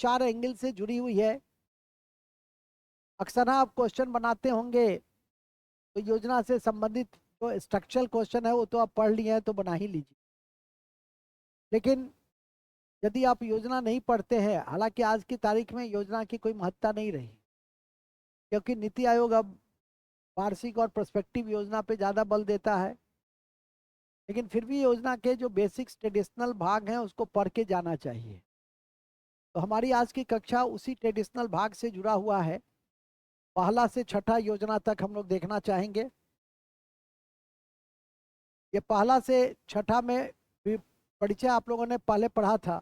4 angle से जुड़ी हुई है। अक्सर आप क्वेश्चन बनाते होंगे तो योजना से संबंधित जो स्ट्रक्चरल क्वेश्चन है वो तो आप पढ़ लिए हैं तो बना ही लीजिए। लेकिन यदि आप योजना नहीं पढ़ते हैं, हालांकि आज की तारीख में योजना की कोई महत्ता नहीं रही, क्योंकि नीति आयोग अब वार्षिक और प्रोस्पेक्टिव योजना पे ज़्यादा बल देता है। लेकिन फिर भी योजना के जो बेसिक्स ट्रेडिशनल भाग हैं उसको पढ़ के जाना चाहिए। तो हमारी आज की कक्षा उसी ट्रेडिशनल भाग से जुड़ा हुआ है। पहला से छठा योजना तक हम लोग देखना चाहेंगे। ये पहला से छठा में परिचय आप लोगों ने पहले पढ़ा था,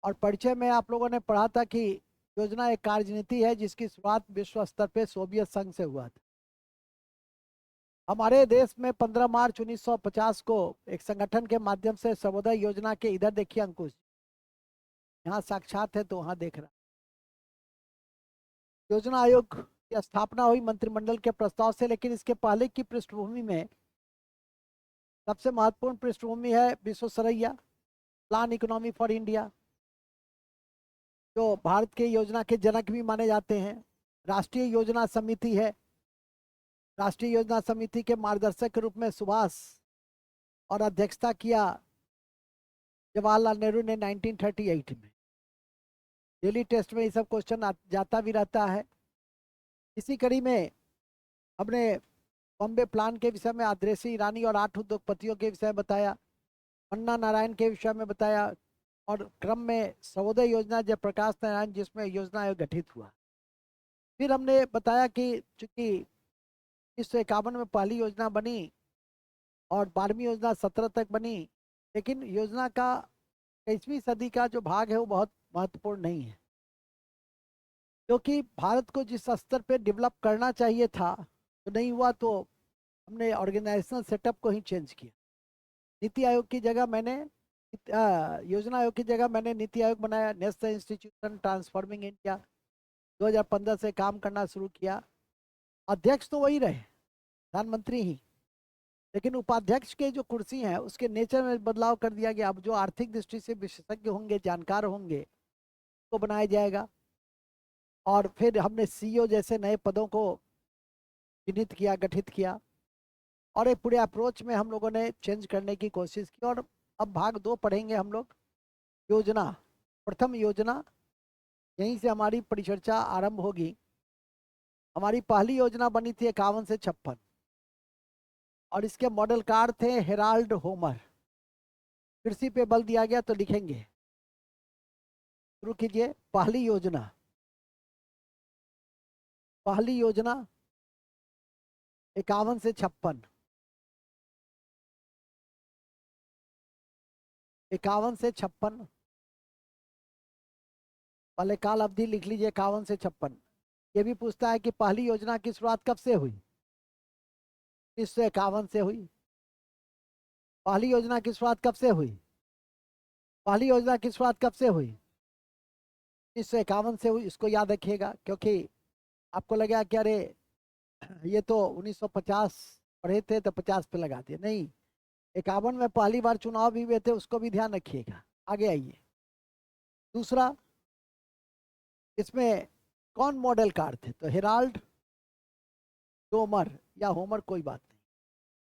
और परिचय में आप लोगों ने पढ़ा था कि योजना एक कार्यनीति है जिसकी शुरुआत विश्व स्तर पे सोवियत संघ से हुआ था। हमारे देश में 15 मार्च 1950 को एक संगठन के माध्यम से सर्वोदय योजना के, इधर देखिए अंकुश, यहाँ साक्षात है तो वहां देख रहा, योजना आयोग की स्थापना हुई मंत्रिमंडल के प्रस्ताव से। लेकिन इसके पहले की पृष्ठभूमि में सबसे महत्वपूर्ण पृष्ठभूमि है Visvesvaraya plan economy for India, जो भारत के योजना के जनक भी माने जाते हैं। राष्ट्रीय योजना समिति है। राष्ट्रीय योजना समिति के मार्गदर्शक के रूप में सुभाष और अध्यक्षता किया जवाहरलाल नेहरू ने 1938 में। डेली टेस्ट में ये सब क्वेश्चन जाता भी रहता है। इसी कड़ी में हमने बॉम्बे प्लान के विषय में आदर्शी ईरानी और 8 उद्योगपतियों के विषय में बताया, पन्ना नारायण के विषय में बताया, और क्रम में सर्वोदय योजना जयप्रकाश नारायण जिसमें योजना आयोग गठित हुआ। फिर हमने बताया कि चूंकि 1951 में पहली योजना बनी और 12वीं योजना 17 तक बनी, लेकिन योजना का 21वीं सदी का जो भाग है वो बहुत महत्वपूर्ण नहीं है, क्योंकि भारत को जिस स्तर पे डेवलप करना चाहिए था तो नहीं हुआ, तो हमने ऑर्गेनाइजेशनल सेटअप को ही चेंज किया। नीति आयोग की जगह मैंने योजना आयोग की जगह मैंने नीति आयोग बनाया, नेशनल इंस्टीट्यूशन ट्रांसफॉर्मिंग इंडिया। 2015 से काम करना शुरू किया। अध्यक्ष तो वही रहे, प्रधानमंत्री ही, लेकिन उपाध्यक्ष के जो कुर्सी है उसके नेचर में बदलाव कर दिया गया। अब जो आर्थिक दृष्टि से विशेषज्ञ होंगे, जानकार होंगे, तो बनाया जाएगा। और फिर हमने सीईओ जैसे नए पदों को चिन्हित किया, गठित किया, और एक पूरे अप्रोच में हम लोगों ने चेंज करने की कोशिश की। और अब भाग 2 पढ़ेंगे हम लोग, योजना। प्रथम योजना, यहीं से हमारी परिचर्चा आरंभ होगी। हमारी पहली योजना बनी थी 51 से 56, और इसके मॉडल कार थे हेराल्ड होमर। कृषि पे बल दिया गया तो लिखेंगे, शुरू कीजिए। पहली योजना, पहली योजना 51 से 56, 51 से 56, पहले काल अवधि लिख लीजिए 51 से 56। ये भी पूछता है कि पहली योजना की शुरुआत कब से हुई? 1951 से हुई। पहली योजना की शुरुआत कब से हुई? पहली योजना की शुरुआत कब से हुई? 1951 से हुई। इसको याद रखिएगा, क्योंकि आपको लगेगा कि अरे ये तो 1950 पढ़े थे तो 50 पे लगा दिए। नहीं, 51 में पहली बार चुनाव भी हुए थे, उसको भी ध्यान रखिएगा। आगे आइए। दूसरा, इसमें कौन मॉडल कार थे? तो हेराल्ड, डोमर या होमर, कोई बात नहीं,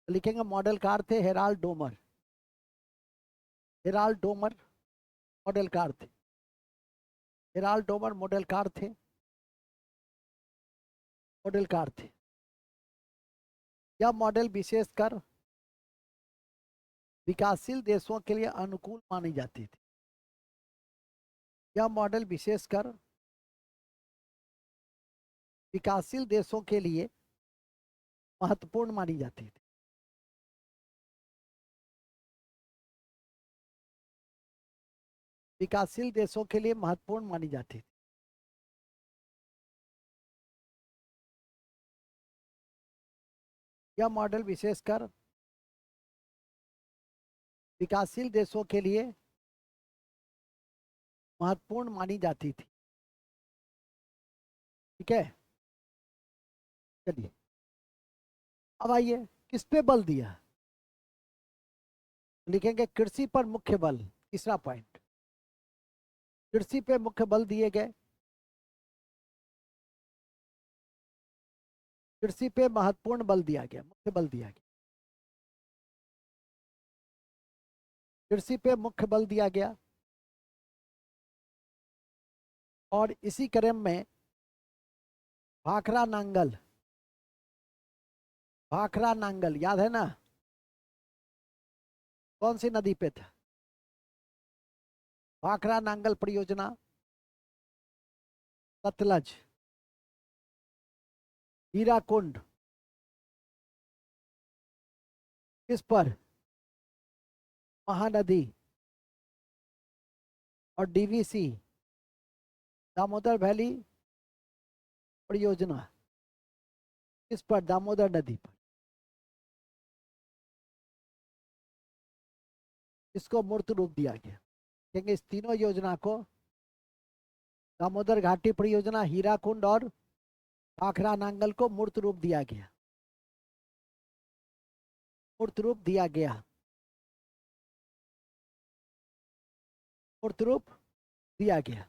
तो लिखेंगे मॉडल कार थे Herald Domar. Herald Domar model car थे। हेराल्ड डोमर मॉडल कार थे, मॉडल कार थे। यह मॉडल विशेषकर विकासशील देशों के लिए अनुकूल मानी जाती थी। यह मॉडल विशेषकर विकासशील देशों के लिए महत्वपूर्ण मानी जाती थी। विकासशील देशों के लिए महत्वपूर्ण मानी जाती थी। यह मॉडल विशेषकर विकासशील देशों के लिए महत्वपूर्ण मानी जाती थी। ठीक है, चलिए अब आइए, किस पे बल दिया? लिखेंगे कृषि पर मुख्य बल, तीसरा पॉइंट। कृषि पे मुख्य बल दिए गए, कृषि पे महत्वपूर्ण बल दिया गया, मुख्य बल दिया गया, कृषि पे मुख्य बल दिया गया। और इसी क्रम में भाखड़ा नांगल, भाखड़ा नांगल याद है ना, कौन सी नदी पे था? भाखड़ा नांगल परियोजना, सतलज, हीराकुंड, किस पर? महानदी। और डीवीसी, दामोदर वैली परियोजना, किस पर? दामोदर नदी पर। इसको मूर्त रूप दिया गया, क्योंकि इस तीनों योजना को, दामोदर घाटी परियोजना, हीराकुंड और भाखड़ा नांगल को मूर्त रूप दिया गया, मूर्त रूप दिया गया, मूर्त रूप दिया गया।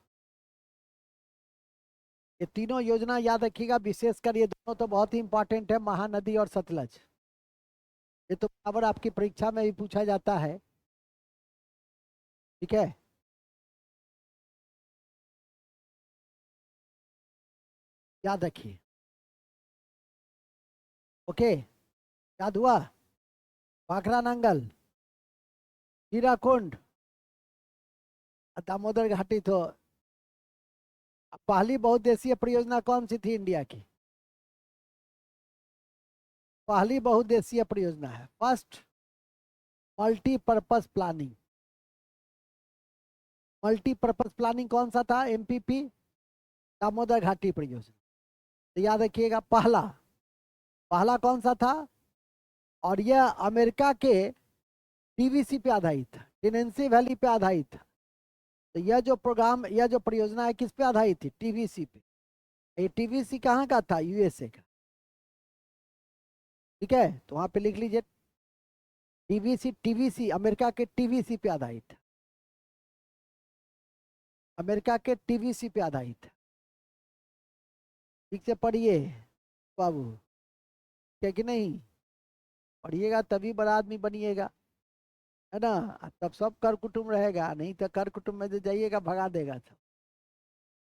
ये तीनों योजना याद रखिएगा, विशेषकर ये दोनों तो बहुत ही इंपॉर्टेंट है, महानदी और सतलज। ये तो बराबर आपकी परीक्षा में भी पूछा जाता है, ठीक है। याद रखिए, ओके, याद हुआ? भाखड़ा नांगल, हीराकुंड, दामोदर घाटी। तो पहली बहुउद्देशीय परियोजना कौन सी थी इंडिया की? पहली बहुउद्देशीय परियोजना है, first multipurpose planning. Multipurpose planning कौन सा था? एमपीपी, दामोदर घाटी परियोजना। तो याद रखिएगा, पहला पहला कौन सा था? और यह अमेरिका के टीवीसी पे आधारित था, टेनेंसी वैली पे आधारित था। तो यह जो प्रोग्राम, यह जो परियोजना है, किस पे आधारित थी? टीवीसी पे। ये टीवीसी कहाँ का था? यूएसए का, ठीक है। तो वहां पे लिख लीजिए, टीवीसी, टीवीसी अमेरिका के टीवीसी पे आधारित था, अमेरिका के टीवीसी पे आधारित है। ठीक से पढ़िए बाबू, क्या कि नहीं? पढ़िएगा तभी बड़ा आदमी बनिएगा, है ना। तब सब कर कुटुम रहेगा, नहीं तो कर कुटुम में जो जाइएगा भगा देगा सब।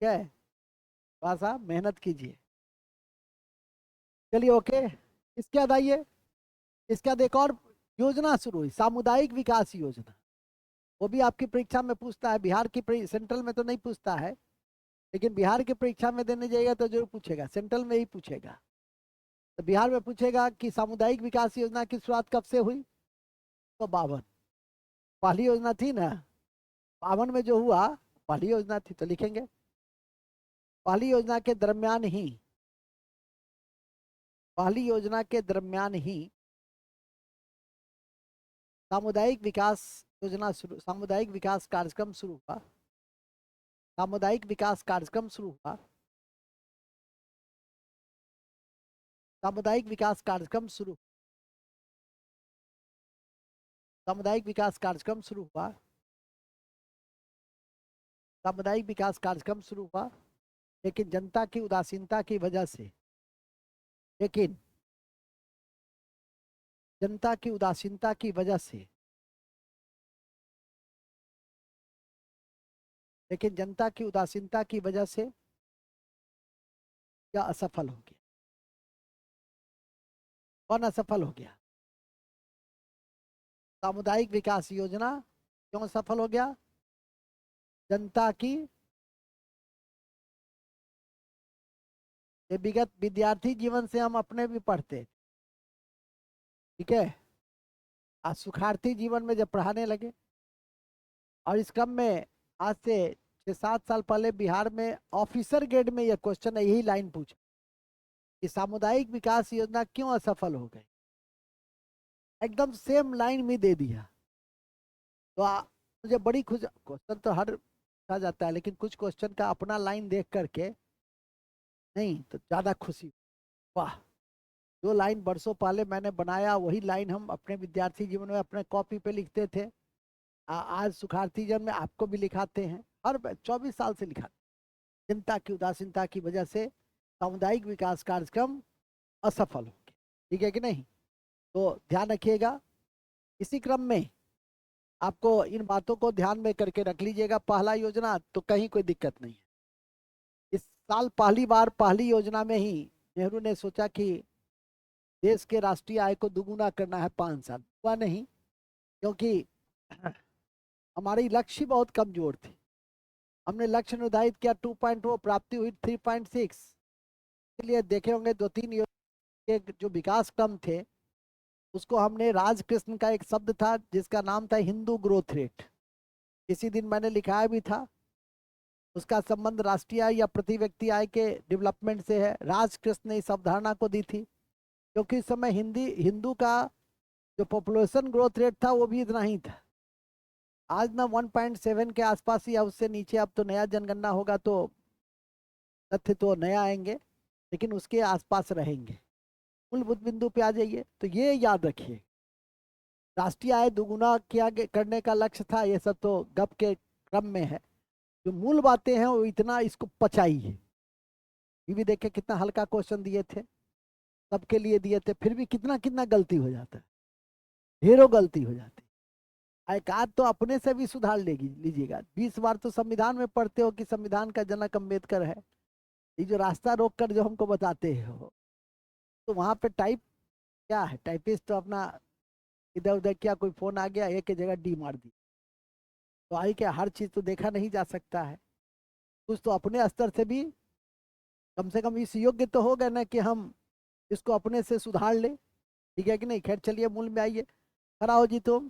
क्या है, थोड़ा सा मेहनत कीजिए। चलिए ओके, इसके बाद आइए, इसके बाद एक और योजना शुरू हुई, सामुदायिक विकास योजना। वो भी आपकी परीक्षा में पूछता है, बिहार की सेंट्रल में तो नहीं पूछता है, लेकिन बिहार की परीक्षा में देने जाइएगा तो जरूर पूछेगा, सेंट्रल में ही पूछेगा। तो बिहार में पूछेगा कि सामुदायिक विकास योजना की शुरुआत कब से हुई? तो 52, पहली योजना थी ना, 52 में जो हुआ पहली योजना थी, तो लिखेंगे पहली योजना के दरमियान ही, पहली योजना के दरमियान ही सामुदायिक विकास योजना शुरू, सामुदायिक विकास कार्यक्रम शुरू हुआ, सामुदायिक विकास कार्यक्रम शुरू हुआ, सामुदायिक विकास कार्यक्रम शुरू, सामुदायिक विकास कार्यक्रम शुरू हुआ, सामुदायिक विकास कार्यक्रम शुरू हुआ। लेकिन जनता की उदासीनता की वजह से, लेकिन जनता की उदासीनता की वजह से, लेकिन जनता की उदासीनता की वजह से यह असफल हो गया। कौन असफल हो गया? सामुदायिक विकास योजना क्यों सफल हो गया? जनता की, ये विगत विद्यार्थी जीवन से हम अपने भी पढ़ते, ठीक है। आज सुखार्थी जीवन में जब पढ़ाने लगे, और इस क्रम में आज से 6-7 साल पहले बिहार में ऑफिसर ग्रेड में यह क्वेश्चन, यही लाइन पूछा कि सामुदायिक विकास योजना क्यों असफल हो गई, एकदम सेम लाइन में दे दिया। तो मुझे बड़ी खुश, क्वेश्चन तो हर आ जाता है, लेकिन कुछ क्वेश्चन का अपना लाइन देख करके नहीं तो ज्यादा खुशी। वाह, जो लाइन बरसों पहले मैंने बनाया वही लाइन हम अपने विद्यार्थी जीवन में अपने कॉपी पे लिखते थे, आज सुखार्थी जीवन में आपको भी लिखाते हैं। हर 24 साल से लिखा। चिंता की उदासीनता की वजह से सामुदायिक विकास कार्यक्रम असफल हो गए। ठीक है कि नहीं? तो ध्यान रखिएगा। इसी क्रम में आपको इन बातों को ध्यान में करके रख लीजिएगा। पहला योजना तो कहीं कोई दिक्कत नहीं है। इस साल पहली बार पहली योजना में ही नेहरू ने सोचा कि देश के राष्ट्रीय आय को दुगुना करना है 5 साल। हुआ नहीं, क्योंकि हमारी लक्ष्य बहुत कमजोर थी। हमने लक्ष्य निर्धारित किया 2.0, प्राप्ति हुई 3.6। इसलिए देखे होंगे 2-3 के जो विकास क्रम थे उसको हमने, राजकृष्ण का एक शब्द था जिसका नाम था हिंदू ग्रोथ रेट, इसी दिन मैंने लिखाया भी था। उसका संबंध राष्ट्रीय आय या प्रति व्यक्ति आय के डेवलपमेंट से है। राजकृष्ण ने इस अवधारणा को दी थी, क्योंकि इस समय हिंदू का जो पॉपुलेशन ग्रोथ रेट था वो भी इतना ही था। आज ना 1.7 के आसपास ही, या उससे नीचे। अब तो नया जनगणना होगा तो तथ्य तो नया आएंगे, लेकिन उसके आसपास रहेंगे। मूलभूत बिंदु पे आ जाइए। तो ये याद रखिए, राष्ट्रीय आय दुगुना किया करने का लक्ष्य था, ये सब तो गप के क्रम में है। जो मूल बातें हैं वो इतना इसको पचाइए। ये भी देखे कितना हल्का क्वेश्चन दिए थे, सबके लिए दिए थे, फिर भी कितना कितना गलती हो जाता है, ढेरों गलती हो जाती है। एक आध तो अपने से भी सुधार लीजिएगा। 20 बार तो संविधान में पढ़ते हो कि संविधान का जनक अम्बेडकर है। ये जो रास्ता रोक कर जो हमको बताते हो, तो वहां पे टाइप क्या है, टाइपिस्ट तो अपना इधर उधर किया, कोई फोन आ गया, ए की जगह डी मार दी। तो आई क्या, हर चीज तो देखा नहीं जा सकता है। कुछ तो अपने स्तर से भी कम से कम इस योग्य तो हो गए ना कि हम इसको अपने से सुधार ले। ठीक है कि नहीं? खैर चलिए मूल में आइए। खड़ा हो जी तुम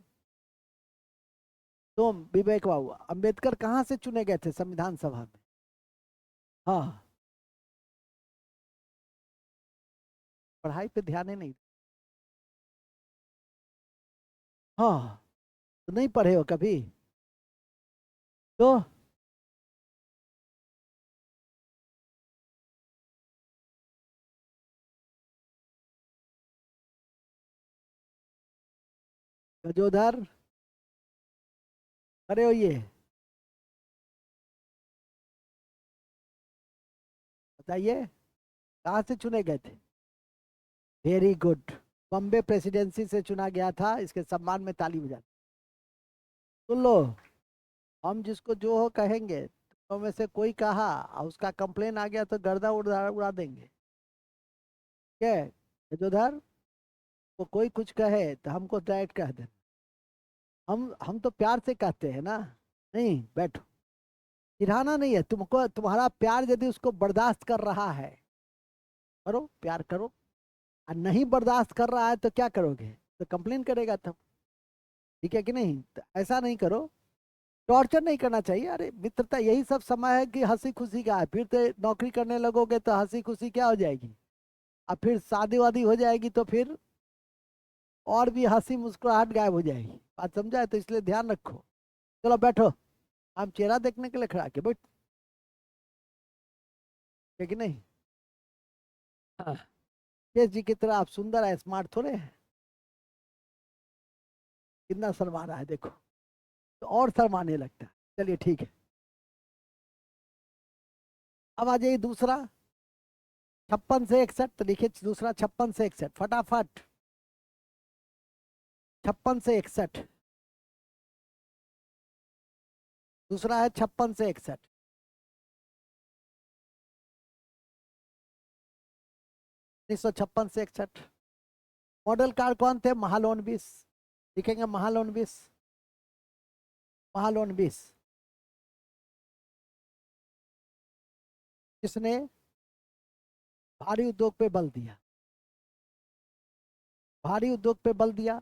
विवेक बाबू, अंबेडकर कहाँ से चुने गए थे संविधान सभा में? हाँ, पढ़ाई पे ध्यान ही नहीं। हाँ, तो नहीं पढ़े हो कभी तो? गजोधर, खड़े होइए, बताइए कहाँ से चुने गए थे? वेरी गुड, बॉम्बे प्रेसिडेंसी से चुना गया था। इसके सम्मान में ताली बजा। सुन लो, हम जिसको जो हो कहेंगे, तो में से कोई कहा और उसका कंप्लेन आ गया तो गर्दा उड़ा उड़ा देंगे। क्या है गजोधर? वो कोई कुछ कहे तो हमको डायरेक्ट कह दे। हम तो प्यार से कहते हैं ना। नहीं, बैठो। चिढ़ाना नहीं है तुमको। तुम्हारा प्यार यदि उसको बर्दाश्त कर रहा है, करो, प्यार करो। और नहीं बर्दाश्त कर रहा है तो क्या करोगे? तो कंप्लेन करेगा तब। ठीक है कि नहीं? तो ऐसा नहीं करो, टॉर्चर नहीं करना चाहिए। अरे मित्रता यही सब समय है कि हंसी खुशी का है। फिर तो नौकरी करने लगोगे तो हंसी खुशी क्या हो जाएगी, और फिर शादी वादी हो जाएगी तो फिर और भी हंसी मुस्कुराहट गायब हो जाएगी। बात समझा है? तो इसलिए ध्यान रखो। चलो बैठो। हम चेहरा देखने के लिए खड़ा के बैठ, है कि नहीं? हाँ। केस जी की तरह आप सुंदर है, स्मार्ट थोड़े हैं। कितना शर्मा रहा है देखो, तो और शर्माने लगता है। चलिए ठीक है, अब आ जाइए दूसरा। 56 से 61, तो लिखिए दूसरा 56 से 61 फटाफट। 56 से 61, दूसरा है 56 से 61। 1956 से 61। मॉडल कार कौन थे? महालोन 20। लिखेंगे महालोन 20। महालोन 20 किसने भारी उद्योग पे बल दिया? भारी उद्योग पे बल दिया।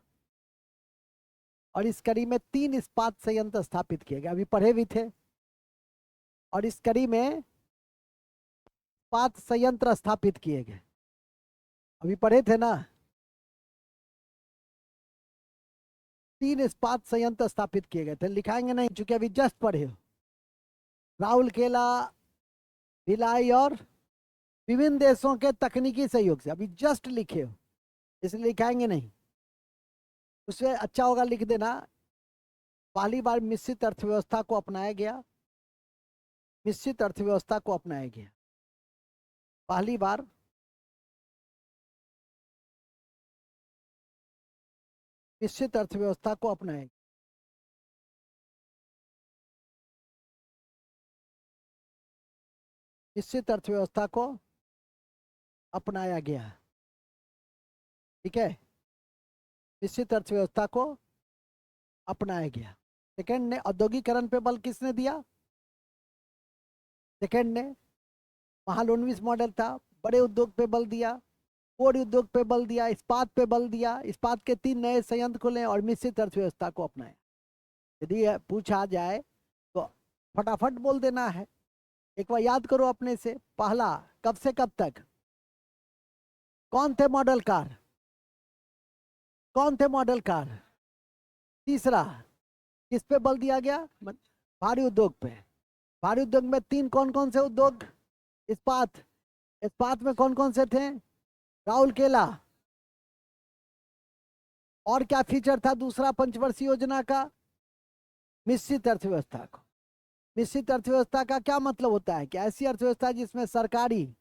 और इस कड़ी में 3 इस्पात संयंत्र स्थापित किए गए, अभी पढ़े भी थे। और इस कड़ी में इस्पात संयंत्र स्थापित किए गए, अभी पढ़े थे ना। 3 इस्पात संयंत्र स्थापित किए गए थे, लिखाएंगे नहीं चूंकि अभी जस्ट पढ़े हो। राउरकेला, भिलाई और विभिन्न देशों के तकनीकी सहयोग से, अभी जस्ट लिखे हो, इसलिए लिखाएंगे नहीं। उससे अच्छा होगा लिख देना, पहली बार मिश्रित अर्थव्यवस्था को अपनाया गया। मिश्रित अर्थव्यवस्था को अपनाया गया। पहली बार मिश्रित अर्थव्यवस्था को अपनाया गया। मिश्रित अर्थव्यवस्था को अपनाया गया। ठीक है, मिश्रित अर्थव्यवस्था को अपनाया गया। सेकंड ने औद्योगिकरण पे बल किसने दिया? सेकंड ने महालनोबिस मॉडल था, बड़े उद्योग पे बल दिया, कोड उद्योग पे बल दिया, इस्पात पे बल दिया, इस्पात के 3 नए संयंत्र खोले और मिश्रित अर्थव्यवस्था को अपनाया। यदि पूछा जाए तो फटाफट बोल देना है। एक बार याद करो अपने से, पहला कब से कब तक? कौन थे मॉडल कार? कौन थे मॉडल कार? तीसरा किस पे बल दिया गया? भारी उद्योग पे। भारी उद्योग में 3 कौन कौन से उद्योग? इस्पात। इस्पात में कौन कौन से थे? राउरकेला। और क्या फीचर था दूसरा पंचवर्षीय योजना का? मिश्रित अर्थव्यवस्था को। मिश्रित अर्थव्यवस्था का क्या मतलब होता है कि ऐसी अर्थव्यवस्था जिसमें सरकारी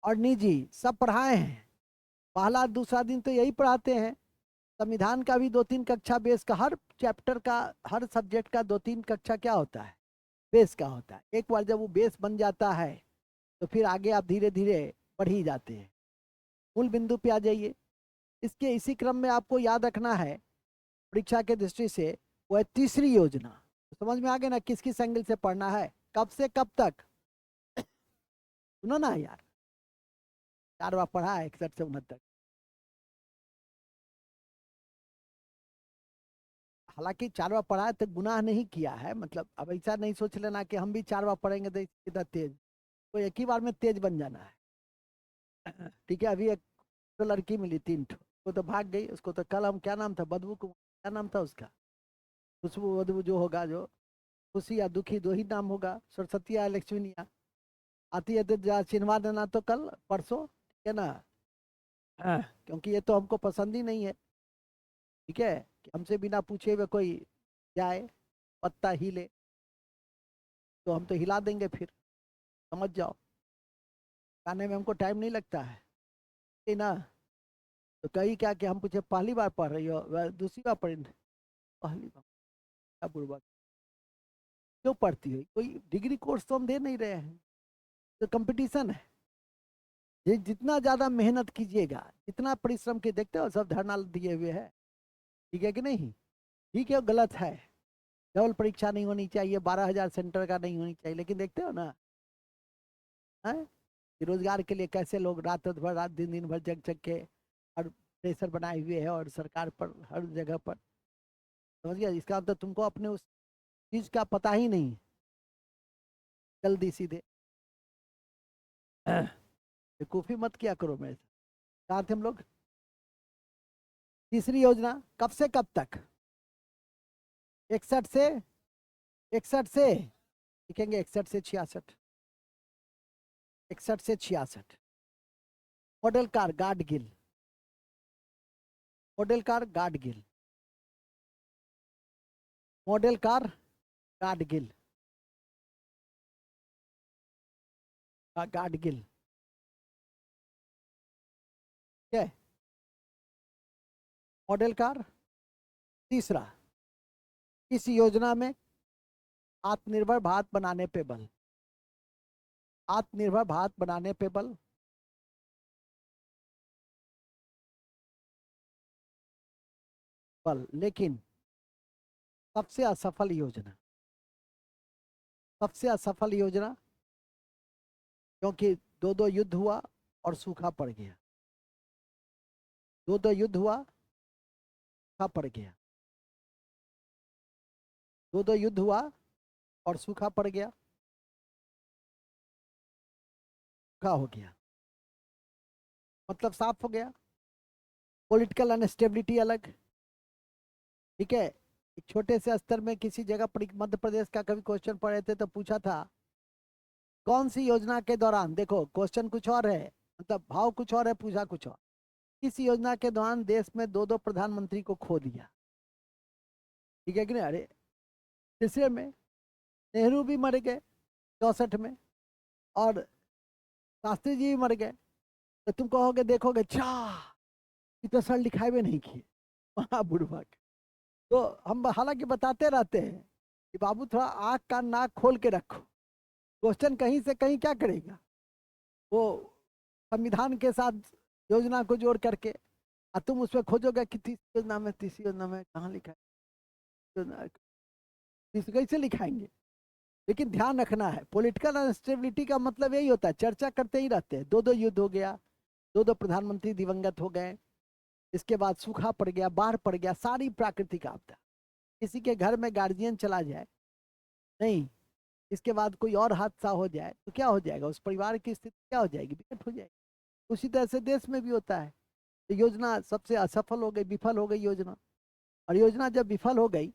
और निजी सब पढ़ाए हैं। पहला दूसरा दिन तो यही पढ़ाते हैं। संविधान का भी 2-3 कक्षा बेस का, हर चैप्टर का, हर सब्जेक्ट का 2-3 कक्षा क्या होता है? बेस का होता है। एक बार जब वो बेस बन जाता है तो फिर आगे आप धीरे धीरे बढ़ ही जाते हैं। मूल बिंदु पे आ जाइए। इसके इसी क्रम में आपको याद रखना है परीक्षा के दृष्टि से, वो है तीसरी योजना। तो समझ में आ गया ना किस किस एंगल से पढ़ना है, कब से कब तक? सुनो ना यार, 4 बार पढ़ा है 61 से 69। हालांकि 4 बार पढ़ा है तो गुनाह नहीं किया है, मतलब अब ऐसा नहीं सोच लेना कि हम भी 4 बार पढ़ेंगे तो इतना तेज, तो एक ही बार में तेज बन जाना है। ठीक है, अभी एक तो लड़की मिली 3 ठो, वो तो भाग गई। उसको तो कल हम, क्या नाम था, बदबू को, क्या नाम था उसका, खुशबू बदबू जो होगा, जो खुशी या दुखी 2 ही नाम होगा, सरस्वती या लक्ष्मीनिया। आती है तो जा चिन्हवा देना, तो कल परसों, ठीक है ना? हाँ, क्योंकि ये तो हमको पसंद ही नहीं है। ठीक है, कि हमसे बिना पूछे हुए कोई जाए, पत्ता हिले तो हम तो हिला देंगे फिर, समझ जाओ। गाने में हमको टाइम नहीं लगता है, ठीक ना? तो कही क्या कि हम पूछे पहली बार पढ़ रही हो, दूसरी बार पढ़ी? पहली बार? क्या बुढ़वा, क्यों पढ़ती हो? कोई डिग्री कोर्स तो हम दे नहीं रहे हैं, तो कंपटीशन है। ये जितना ज्यादा मेहनत कीजिएगा, जितना परिश्रम के, देखते हो सब धरना दिए हुए है। ठीक है कि नहीं? ठीक है, गलत है। डबल परीक्षा नहीं होनी चाहिए, 12,000 सेंटर का नहीं होनी चाहिए, लेकिन देखते हो ना है रोजगार के लिए कैसे लोग रात भर, रात दिन, दिन भर जग जग के और प्रेशर बनाए हुए है, और सरकार पर हर जगह पर। समझ गया? इसका मतलब तुमको अपने उस चीज का पता ही नहीं, जल्दी सीधे बेवकूफी मत किया करो मेरे से। कहाँ थे हम लोग? तीसरी योजना कब से कब तक? 61 से, 61 से लिखेंगे, 61 से 66, 61 से 66। Model car Gadgil, model car Gadgil, model car Gadgil, Gadgil. ठीक है, मॉडल कार। तीसरा, इस योजना में आत्मनिर्भर भारत बनाने पे बल, आत्मनिर्भर भारत बनाने पे बल। बल, लेकिन सबसे असफल योजना, सबसे असफल योजना, क्योंकि 2-2 युद्ध हुआ और सूखा पड़ गया, 2-2 युद्ध हुआ, सूखा पड़ गया, 2-2 युद्ध हुआ और सूखा पड़ गया, सूखा हो गया। मतलब साफ हो गया, पॉलिटिकल अनस्टेबिलिटी अलग। ठीक है, एक छोटे से स्तर में किसी जगह मध्य प्रदेश का कभी क्वेश्चन पढ़े थे तो पूछा था कौन सी योजना के दौरान, देखो क्वेश्चन कुछ और है, मतलब भाव कुछ और है, पूछा कुछ और। इस योजना के दौरान देश में 2-2 प्रधानमंत्री को खो दिया। ठीक है कि नहीं? अरे तीसरे में नेहरू भी मर गए, 64 में, और शास्त्री जी भी मर गए। तो तुम कहोगे, देखोगे चा इतना सर लिखाए भी नहीं किए, महाबुड़बक। तो हम हालांकि बताते रहते हैं कि बाबू थोड़ा आँख का नाक खोल के रखो, क्वेश्चन कहीं से कहीं क्या करेगा वो, संविधान के साथ योजना को जोड़ करके, और तुम उसमें खोजोगे कि तीसरी योजना में कहाँ लिखा है, कैसे लिखाएंगे। लेकिन ध्यान रखना है, पॉलिटिकल अनस्टेबिलिटी का मतलब यही होता है, चर्चा करते ही रहते हैं। दो दो युद्ध हो गया, दो दो प्रधानमंत्री दिवंगत हो गए, इसके बाद सूखा पड़ गया, बाढ़ पड़ गया, सारी प्राकृतिक आपदा, किसी के घर में गार्जियन चला जाए नहीं, इसके बाद कोई और हादसा हो जाए तो क्या हो जाएगा, उस परिवार की स्थिति क्या हो जाएगी, विकट हो जाएगी। उसी तरह से देश में भी होता है। तो योजना सबसे असफल हो गई, विफल हो गई योजना, और योजना जब विफल हो गई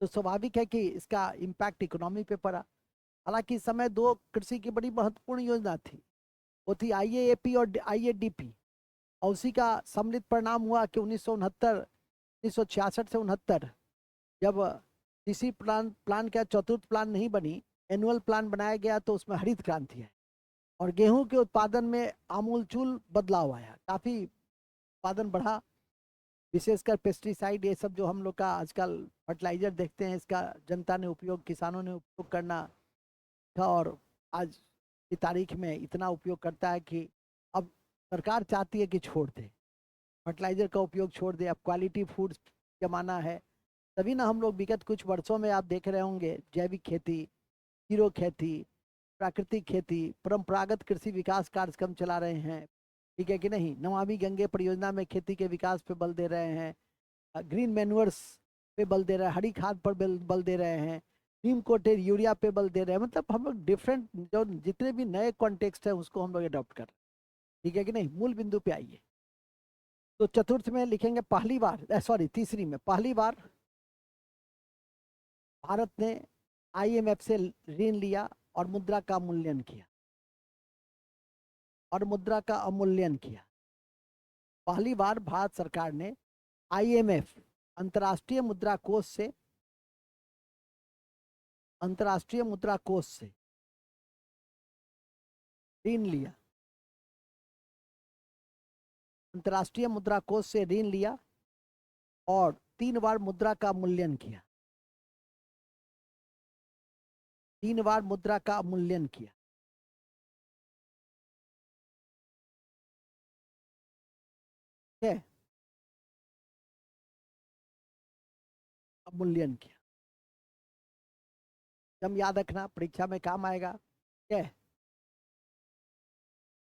तो स्वाभाविक है कि इसका इम्पैक्ट इकोनॉमी पे पड़ा। हालांकि इस समय दो कृषि की बड़ी महत्वपूर्ण योजना थी, वो थी IAAP और IADP, और उसी का सम्मिलित परिणाम हुआ कि 1966 से 69 जब कृषि प्लान का चतुर्थ प्लान नहीं बनी, एनुअल प्लान बनाया गया, तो उसमें हरित क्रांति है और गेहूं के उत्पादन में आमूलचूल बदलाव आया, काफी उत्पादन बढ़ा। विशेषकर पेस्टिसाइड, ये सब जो हम लोग का आजकल फर्टिलाइजर देखते हैं, इसका जनता ने उपयोग, किसानों ने उपयोग करना था, और आज की तारीख में इतना उपयोग करता है कि अब सरकार चाहती है कि छोड़ दे, फर्टिलाइजर का उपयोग छोड़ दे, अब क्वालिटी फूड जमाना है। तभी ना हम लोग विगत कुछ वर्षों में आप देख रहे होंगे जैविक खेती, जीरो खेती, प्राकृतिक खेती, परंपरागत कृषि विकास कार्यक्रम चला रहे हैं, ठीक है कि नहीं। नमामि गंगे परियोजना में खेती के विकास पे बल दे रहे हैं, ग्रीन मैन्योर्स पे बल दे रहे हैं, हरी खाद पर बल दे रहे हैं, नीम कोटेड यूरिया पे बल दे रहे हैं। मतलब हम लोग डिफरेंट जो जितने भी नए कॉन्टेक्स्ट है उसको हम लोग अडॉप्ट कर रहे हैं, ठीक है कि नहीं। मूल बिंदु पे आइए, तो चतुर्थ में लिखेंगे पहली बार, सॉरी तीसरी में, पहली बार भारत ने IMF से ऋण लिया और मुद्रा का मूल्यांकन किया, और मुद्रा का अवमूल्यन किया। पहली बार भारत सरकार ने IMF, अंतर्राष्ट्रीय मुद्रा कोष से, अंतर्राष्ट्रीय मुद्रा कोष से ऋण लिया, अंतर्राष्ट्रीय मुद्रा कोष से ऋण लिया और 3 बार मुद्रा का मूल्यांकन किया, 3 बार मुद्रा का मूल्यांकन किया। है मूल्यांकन किया, जब याद रखना, परीक्षा में काम आएगा। क्या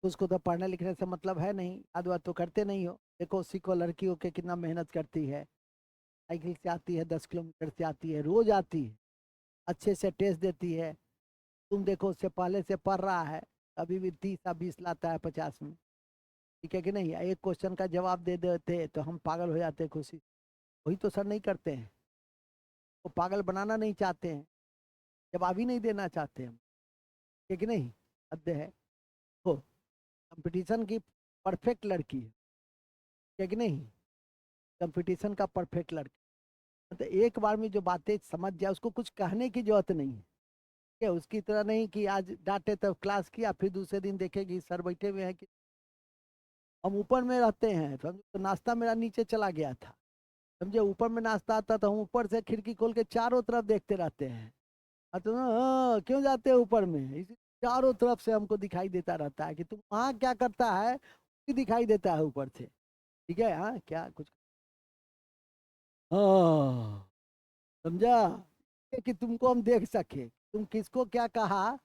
उसको तो पढ़ने लिखने से मतलब है नहीं, याद वाद तो करते नहीं हो। देखो सीखो, लड़की हो के कितना मेहनत करती है, साइकिल से आती है, 10 किलोमीटर से आती है, रोज आती है, अच्छे से टेस्ट देती है। तुम देखो उससे पहले से पढ़ रहा है, अभी भी 30 या 20 लाता है 50 में, ठीक है कि नहीं। एक क्वेश्चन का जवाब दे देते तो हम पागल हो जाते खुशी। वही तो सर नहीं करते हैं, वो पागल बनाना नहीं चाहते हैं, जवाब ही नहीं देना चाहते हम, ठीक है कि नहीं। अध्य है हो, कंपटीशन की परफेक्ट लड़की है, ठीक है कि नहीं, कंपटीशन का परफेक्ट लड़की। मतलब एक बार में जो बातें समझ जाए, उसको कुछ कहने की जरूरत नहीं है, क्या उसकी तरह नहीं कि आज डांटे तब क्लास किया, फिर दूसरे दिन देखेगी सर बैठे हुए हैं कि हम ऊपर में रहते हैं, तो नाश्ता मेरा नीचे चला गया था, समझे। ऊपर में नाश्ता आता तो हम ऊपर से खिड़की खोल के चारों तरफ देखते रहते हैं। तो हाँ, क्यों जाते हैं ऊपर में, इसी चारों तरफ से हमको दिखाई देता रहता है कि तुम वहाँ क्या करता है, दिखाई देता है ऊपर से, ठीक है। हाँ क्या कुछ, हाँ समझा, कि तुमको हम देख सके, तुम किसको क्या कहा,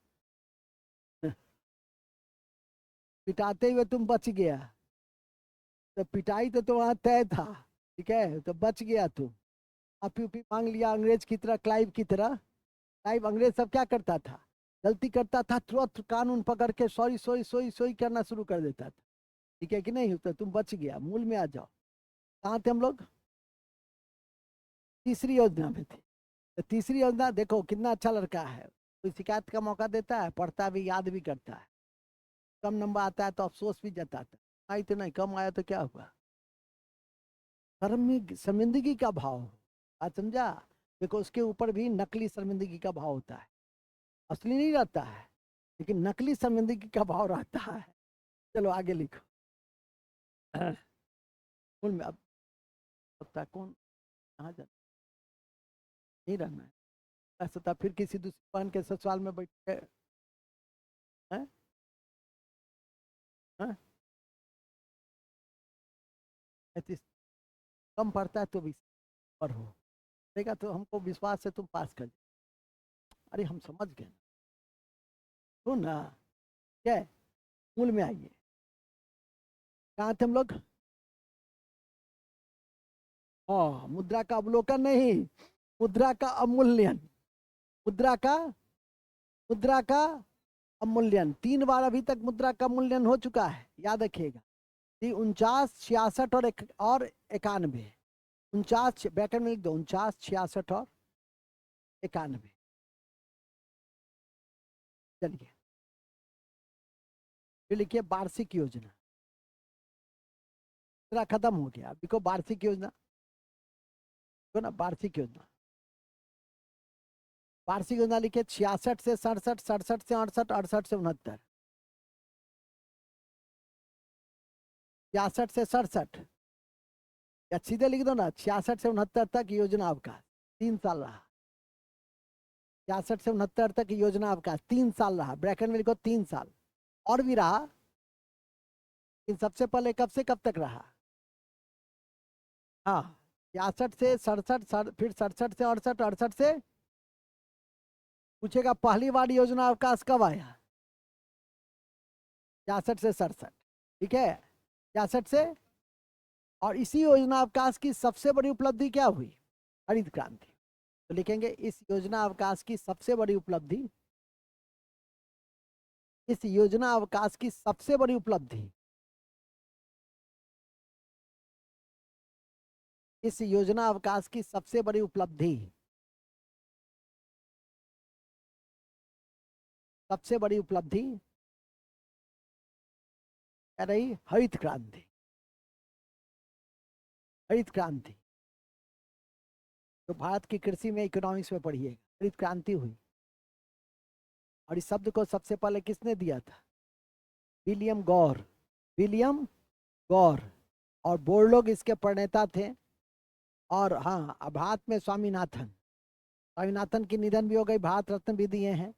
पिटाते हुए तुम बच गया, तो पिटाई तो वहां तय था, ठीक है, तो बच गया तुम। माफी उपी मांग लिया अंग्रेज की तरह, क्लाइव की तरह। क्लाइव अंग्रेज सब क्या करता था, गलती करता था तुरंत कानून पकड़ के सॉरी सॉरी सॉरी सॉरी करना शुरू कर देता था, ठीक है कि नहीं। तो तुम बच गया, मूल में आ जाओ। कहाँ थे हम लोग, तीसरी योजना में थे। तो तीसरी योजना देखो कितना अच्छा लड़का है, कोई शिकायत का मौका देता है, पढ़ता भी, याद भी करता है, कम नंबर आता है तो अफसोस भी जताता है, आई तो नहीं, कम आया तो क्या हुआ, शर्मिंदगी का भाव, आज समझा। देखो उसके ऊपर भी नकली शर्मिंदगी का भाव होता है, असली नहीं रहता है, लेकिन नकली संबंधी का भाव रहता है। चलो आगे लिखो। कौन में अब पता कौन कहाँ जाना, नहीं रहना है ऐसा था, फिर किसी दूसरी बहन के ससुराल में बैठ के हैं? हैं? ऐसी कम पड़ता है तो भी पर हो देखा, तो हमको विश्वास है तुम पास कर। अरे हम समझ गए ना, तो ना क्या है? मूल में आइए, कहाँ थे हम लोग? हाँ, मुद्रा का अवलोकन नहीं, मुद्रा का अवमूल्यन। मुद्रा का मुद्रा का अवमूल्यन 3 बार अभी तक मुद्रा का मूल्यन हो चुका है, याद रखिएगा। 49, 66 और 91। 49 ब्रैकेट में लिख दो, 49, 66 और 91। चलिए फिर लिखिए वार्षिक योजना। मुद्रा खत्म हो गया, देखो वार्षिक योजना, देखो ना वार्षिक योजना। वार्षिक योजना लिखिए 66 से 67, 67 से 68, 68 से 69, 66 से 67, या सीधे लिख दो ना 66 से 69 तक योजना अवकाश 3 साल रहा। 66 से 69 तक योजना अवकाश 3 साल रहा, ब्रैकेट में लिखो 3 साल। और भी रहा, इन सबसे पहले कब से कब तक रहा? हाँ, 66 से 67, फिर 67 से 68, 68 से पूछेगा पहली बार योजना अवकाश कब आया? 66 से 67, ठीक है, 66 से। और इसी योजना अवकाश की सबसे बड़ी उपलब्धि क्या हुई? हरित क्रांति। तो लिखेंगे इस योजना अवकाश की सबसे बड़ी उपलब्धि, इस योजना अवकाश की सबसे बड़ी उपलब्धि, इस योजना अवकाश की सबसे बड़ी उपलब्धि, सबसे बड़ी उपलब्धि क्या रही? हरित क्रांति। हरित क्रांति तो भारत की कृषि में, इकोनॉमिक्स में पढ़िए, हरित क्रांति हुई। और इस शब्द को सबसे पहले किसने दिया था? विलियम गौर। विलियम गौर। और बोर लोग इसके प्रणेता थे। और हाँ, भारत में स्वामीनाथन, स्वामीनाथन की निधन भी हो गई, भारत रत्न भी दिए हैं।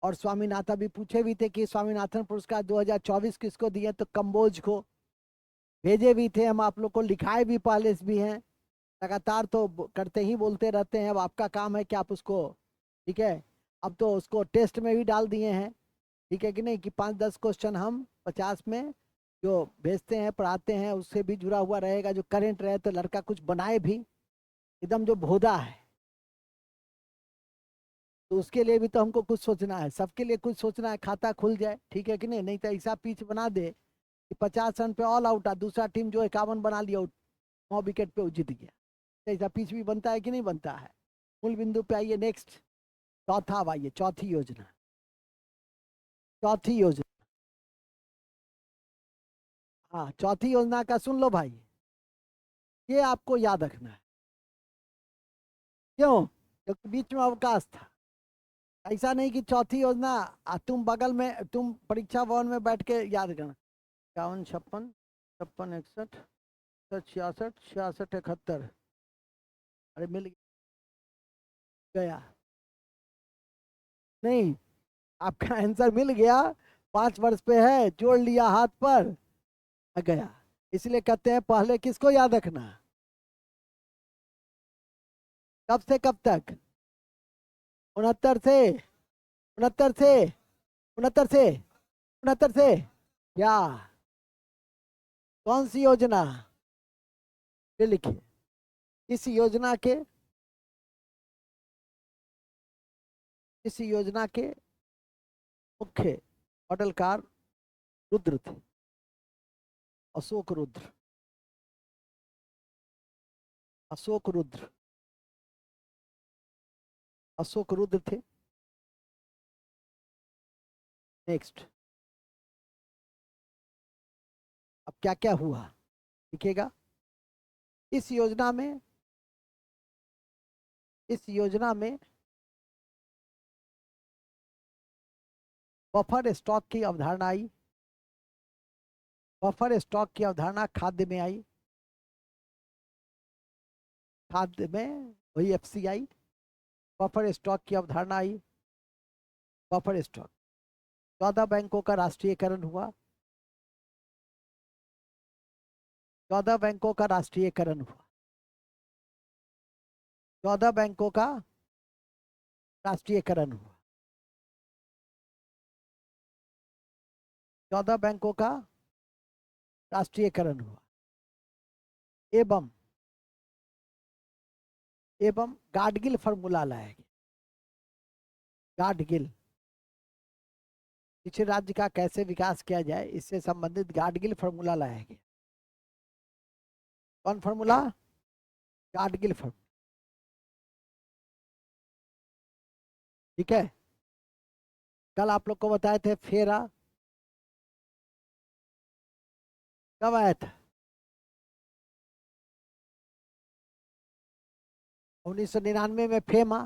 और स्वामीनाथन भी पूछे भी थे कि स्वामीनाथन पुरस्कार 2024 किसको दिए, तो कंबोज को भेजे भी थे हम, आप लोग को लिखाए भी पहले से भी हैं, लगातार तो करते ही बोलते रहते हैं। अब आपका काम है कि आप उसको, ठीक है, अब तो उसको टेस्ट में भी डाल दिए हैं, ठीक है कि नहीं, कि 5-10 क्वेश्चन हम 50 में जो भेजते हैं पढ़ाते हैं उससे भी जुड़ा हुआ रहेगा, जो करेंट रहे, तो लड़का कुछ बनाए भी, एकदम जो भोदा है, तो उसके लिए भी तो हमको कुछ सोचना है, सबके लिए कुछ सोचना है, खाता खुल जाए, ठीक है कि नहीं। नहीं तो ऐसा पिच बना दे कि 50 रन पे ऑल आउट है, दूसरा टीम जो 51 बना लिया 9 विकेट पे जीत गया। ऐसा पिच भी बनता है कि नहीं बनता है? मूल बिंदु पे आइए, नेक्स्ट चौथा, अब आइए चौथी योजना। चौथी योजना, हाँ चौथी योजना का सुन लो भाई, ये आपको याद रखना है। क्यों? क्योंकि बीच में अवकाश था। ऐसा नहीं कि चौथी योजना तुम बगल में, तुम परीक्षा भवन में बैठ के याद करना, 51, 56, 56, 61, 66, 66, 71, अरे मिल गया? नहीं, आपका आंसर मिल गया, 5 वर्ष पे है, जोड़ लिया हाथ पर, आ गया। इसलिए कहते हैं पहले किसको याद रखना, कब से कब तक? 69 से, 69 से, 69 से, 69 से, क्या? कौन सी योजना? ये लिखिए, इस योजना के, इस योजना के मुख्य मॉडलकार रुद्र थे, अशोक रुद्र, अशोक रुद्र, अशोक रुद्र थे। नेक्स्ट, अब क्या क्या हुआ लिखिएगा। इस योजना में, इस योजना में बफर स्टॉक की अवधारणा आई। बफर स्टॉक की अवधारणा खाद्य में आई, खाद्य में वही FCI। बफर स्टॉक की अवधारणा आई, बफर स्टॉक। 14 बैंकों का राष्ट्रीयकरण हुआ, 14 बैंकों का राष्ट्रीयकरण हुआ, 14 बैंकों का राष्ट्रीयकरण हुआ, 14 बैंकों का राष्ट्रीयकरण हुआ। एवं गाडगिल फॉर्मूला लाया गया। गाडगिल, किसी राज्य का कैसे विकास किया जाए, इससे संबंधित गाडगिल फॉर्मूला लाया गया। कौन फॉर्मूला? गाडगिल फॉर्मूला। ठीक है। कल आप लोग को बताए थे फेरा कब आया था? 1999 में फेमा,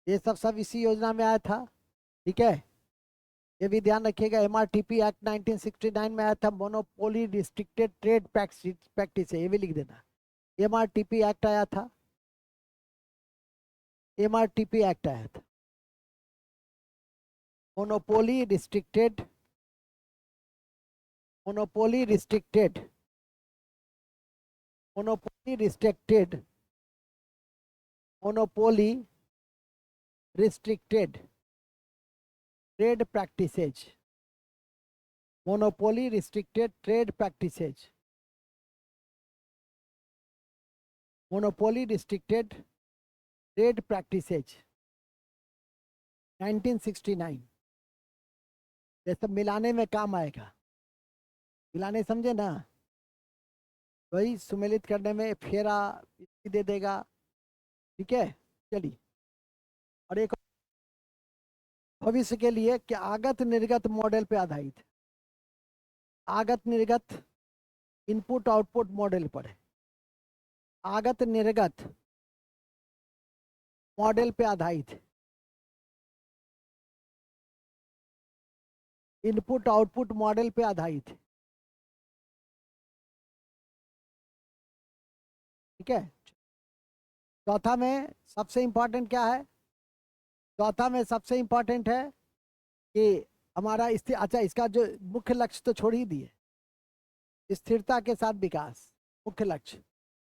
ये सब इसी योजना में आया था। ठीक है, ये भी ध्यान रखिएगा। MRTP एक्ट 1969 में आया था, मोनोपोली रिस्ट्रिक्टेड ट्रेड प्रैक्टिस है, ये भी लिख देना। MRTP एक्ट आया था, MRTP एक्ट आया था, monopoly restricted, monopoly restricted, monopoly restricted, monopoly restricted trade practices, monopoly restricted trade practices, monopoly restricted trade practices 1969। ये सब मिलाने में काम आएगा, मिलाने समझे ना, वही सुमेलित करने में फेरा दे देगा। ठीक है, चलिए। और एक भविष्य के लिए कि आगत निर्गत मॉडल पे आधारित है, आगत निर्गत इनपुट आउटपुट मॉडल पर है, आगत निर्गत मॉडल पे आधारित है, इनपुट आउटपुट मॉडल पे आधारित है। ठीक है। चौथा में सबसे इंपॉर्टेंट क्या है? चौथा में सबसे इंपॉर्टेंट है कि हमारा अच्छा, इसका जो मुख्य लक्ष्य तो छोड़ ही दिए, स्थिरता के साथ विकास मुख्य लक्ष्य।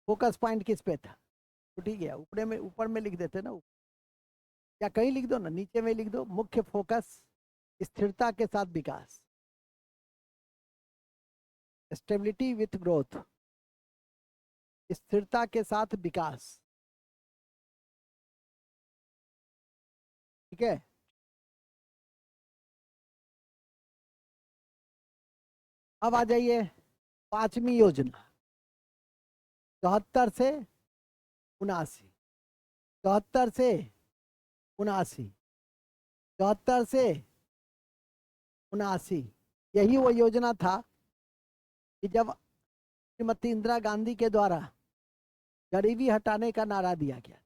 फोकस पॉइंट किस पे था? तो ठीक है, ऊपर में लिख देते ना, या कहीं लिख दो ना, नीचे में लिख दो, मुख्य फोकस स्थिरता के साथ विकास, स्टेबिलिटी विथ ग्रोथ, स्थिरता के साथ विकास। ठीक है। अब आ जाइए 5वीं योजना, 74 से 79, 74 से 79, 74 से 79। यही वो योजना था कि जब श्रीमती इंदिरा गांधी के द्वारा गरीबी हटाने का नारा दिया गया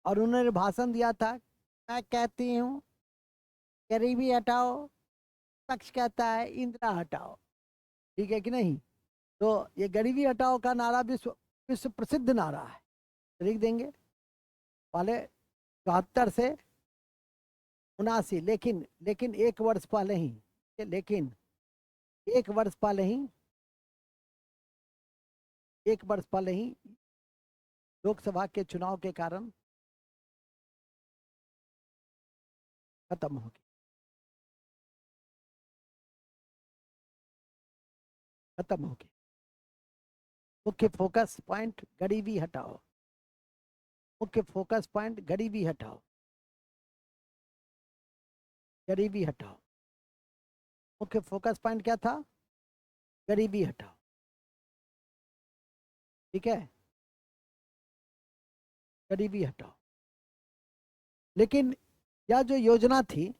और उन्होंने भाषण दिया था, मैं कहती हूँ गरीबी हटाओ, पक्ष कहता है इंदिरा हटाओ। ठीक है कि नहीं? तो ये गरीबी हटाओ का नारा विश्व विश्व प्रसिद्ध नारा है, लिख देंगे पहले 74 से 79। लेकिन एक वर्ष पहले ही, लेकिन एक वर्ष पहले ही, एक वर्ष पहले ही लोकसभा के चुनाव के कारण खत्म हो गई, खत्म हो गई। मुख्य फोकस पॉइंट गरीबी हटाओ, मुख्य फोकस पॉइंट गरीबी हटाओ, गरीबी हटाओ। मुख्य फोकस पॉइंट क्या था? गरीबी हटाओ। ठीक है, गरीबी हटाओ। लेकिन यह जो योजना थी,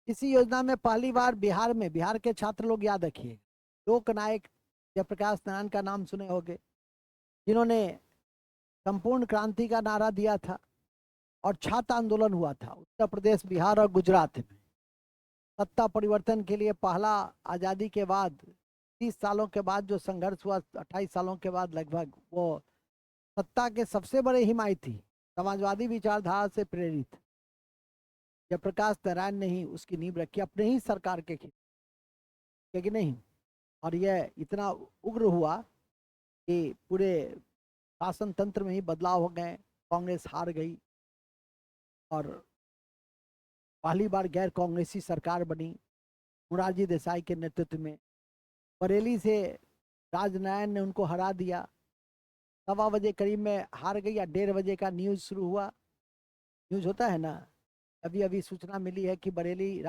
इसी योजना में पहली बार बिहार में, बिहार के छात्र लोग याद रखिए, लोकनायक जयप्रकाश नारायण का नाम सुने होंगे, जिन्होंने संपूर्ण क्रांति का नारा दिया था और छात्र आंदोलन हुआ था उत्तर प्रदेश, बिहार और गुजरात में। सत्ता परिवर्तन के लिए पहला आज़ादी के बाद 30 सालों के बाद जो संघर्ष हुआ, 28 सालों के बाद लगभग, वो सत्ता के सबसे बड़े हिमायती समाजवादी विचारधारा से प्रेरित जयप्रकाश नारायण ने ही उसकी नींव रखी अपने ही सरकार के खिलाफ, है कि नहीं। और यह इतना उग्र हुआ कि पूरे शासन तंत्र में ही बदलाव हो गए, कांग्रेस हार गई और पहली बार गैर कांग्रेसी सरकार बनी मोरारजी देसाई के नेतृत्व में। बरेली से राजनारायण ने उनको हरा दिया। 1:15 करीब में हार गई या 1:30 का न्यूज़ शुरू हुआ। न्यूज़ होता है ना, अभी अभी सूचना मिली है कि रायबरेली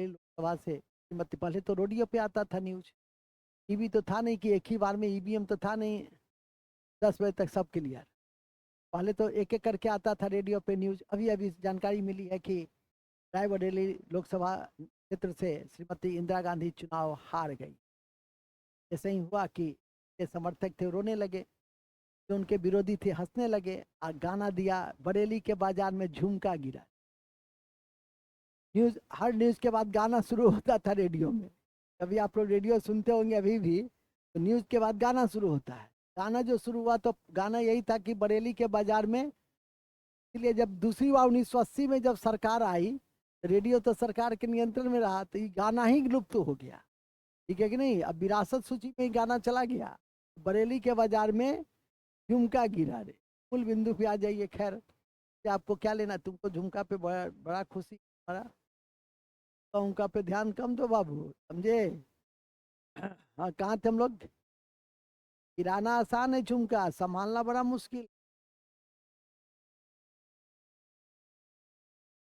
लोकसभा से श्रीमती, पहले तो रेडियो पे आता था न्यूज़, टीवी तो था नहीं कि एक ही बार में, ईवीएम तो था नहीं 10 बजे तक सब क्लियर। पहले तो एक एक करके आता था रेडियो पे न्यूज़। अभी अभी जानकारी मिली है कि रायबरेली लोकसभा क्षेत्र से श्रीमती इंदिरा गांधी चुनाव हार गई। ऐसे ही हुआ कि ये समर्थक थे रोने लगे, जो उनके विरोधी थे हंसने लगे, और गाना दिया बरेली के बाजार में झुमका गिरा। न्यूज़, हर न्यूज़ के बाद गाना शुरू होता था रेडियो में। कभी आप लोग रेडियो सुनते होंगे अभी भी, तो न्यूज़ के बाद गाना शुरू होता है। गाना जो शुरू हुआ तो गाना यही था कि बरेली के बाजार में, इसलिए जब दूसरी बार 1980 में जब सरकार आई, रेडियो तो सरकार के नियंत्रण में रहा, तो ये गाना ही लुप्त हो गया, ठीक है कि नहीं। अब विरासत सूची में गाना चला गया, बरेली के बाजार में झुमका गिरा रे। मूल बिंदु पे आ जाइए। खैर, आपको क्या लेना, तुमको झुमका पे बड़ा बड़ा खुशी, बड़ा झुमका पे ध्यान कम दो बाबू, समझे। हाँ, कहाँ थे हम लोग। गिराना आसान है, झुमका संभालना बड़ा मुश्किल।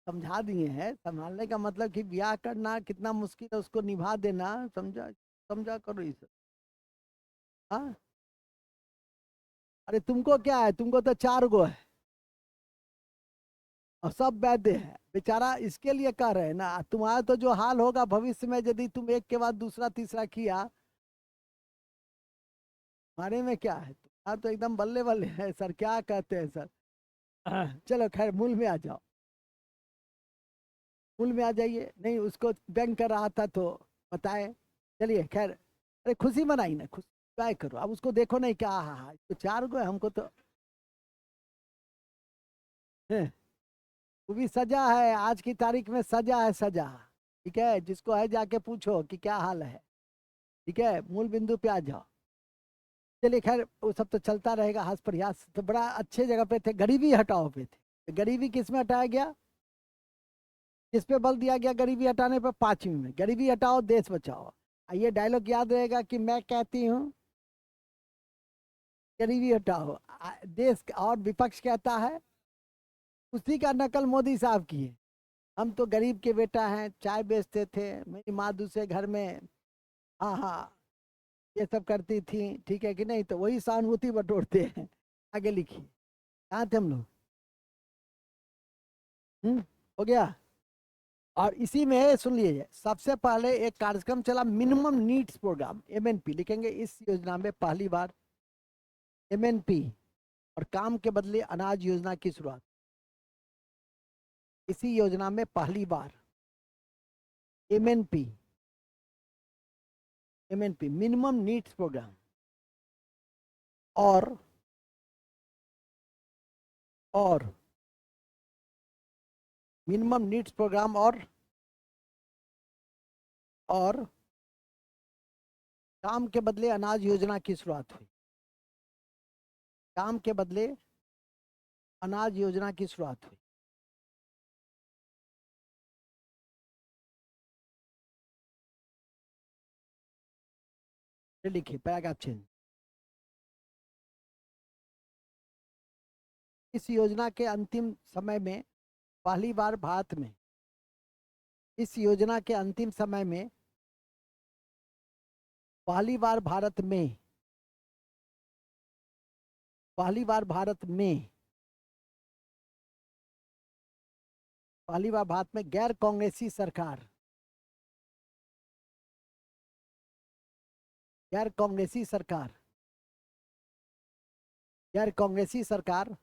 समझा दिए हैं, संभालने का मतलब कि ब्याह करना कितना मुश्किल है, उसको निभा देना, समझा समझा करो इसे। हाँ, अरे तुमको क्या है, तुमको तो 4 गो है और सब वैद्य है बेचारा, इसके लिए कह रहे हैं ना। तुम्हारा तो जो हाल होगा भविष्य में, यदि तुम एक के बाद दूसरा तीसरा किया, हमारे में क्या है, तुम्हारा तो एकदम बल्ले बल्ले है सर, क्या कहते हैं सर। चलो खैर, मूल में आ जाओ, मूल में आ जाइए। नहीं, उसको व्यंग कर रहा था तो बताए। चलिए खैर, अरे खुशी मनाई ना, खुशी काय करो, अब उसको देखो नहीं क्या, हाँ इसको 4 गो है, हमको तो हैं, वो भी सजा है, आज की तारीख में सजा है, सजा। ठीक है, जिसको है जाके पूछो कि क्या हाल है। ठीक है, मूल बिंदु पे आ जाओ। चलिए खैर, वो सब तो चलता रहेगा, हास प्रयास तो बड़ा अच्छे जगह पे थे, गरीबी हटाओ पे थे। गरीबी किस में हटाया गया, किस पे बल दिया गया गरीबी हटाने पर, 5वीं में, गरीबी हटाओ देश बचाओ। ये डायलॉग याद रहेगा कि मैं कहती हूँ गरीबी हटाओ, देश और विपक्ष कहता है, उसी का नकल मोदी साहब की है। हम तो गरीब के बेटा हैं, चाय बेचते थे, मेरी माँ दूसरे घर में, हाँ हाँ, ये सब करती थी, ठीक है कि नहीं, तो वही सहानुभूति बटोरते हैं। आगे लिखिए, कहाँ थे हम लोग। हो गया। और इसी में सुन लीजिए, सबसे पहले एक कार्यक्रम चला, मिनिमम नीड्स प्रोग्राम, एमएनपी लिखेंगे। इस योजना में पहली बार एमएनपी और काम के बदले अनाज योजना की शुरुआत। इसी योजना में पहली बार MNP, MNP minimum needs programme और और मिनिमम नीड्स प्रोग्राम और काम के बदले अनाज योजना की शुरुआत हुई। काम के बदले अनाज योजना की शुरुआत हुई। लिखिए पैराग्राफ चेंज। इस योजना के अंतिम समय में पहली बार भारत में, इस योजना के अंतिम समय में पहली बार भारत में, पहली बार भारत में, पहली बार भारत में गैर कांग्रेसी सरकार, गैर कांग्रेसी सरकार, गैर कांग्रेसी सरकार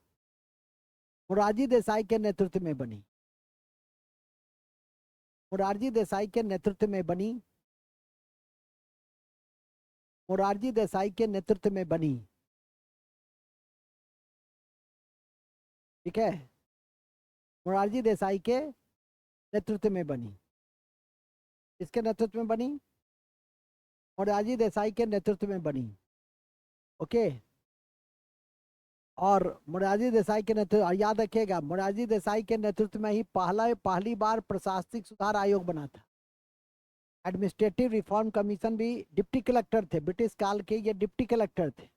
मोरारजी देसाई के नेतृत्व में बनी। मोरारजी देसाई के नेतृत्व में बनी, मोरारजी देसाई के नेतृत्व में बनी, ठीक है, मोरारजी देसाई के नेतृत्व में बनी, इसके नेतृत्व में बनी, मोरारजी देसाई के नेतृत्व में बनी, ओके। और मोरारजी देसाई के नेतृत्व, और याद रखिएगा मोरारजी देसाई के नेतृत्व में ही पहली बार प्रशासनिक सुधार आयोग बना था। एडमिनिस्ट्रेटिव रिफॉर्म कमीशन भी डिप्टी कलेक्टर थे, ब्रिटिश काल के ये डिप्टी कलेक्टर थे,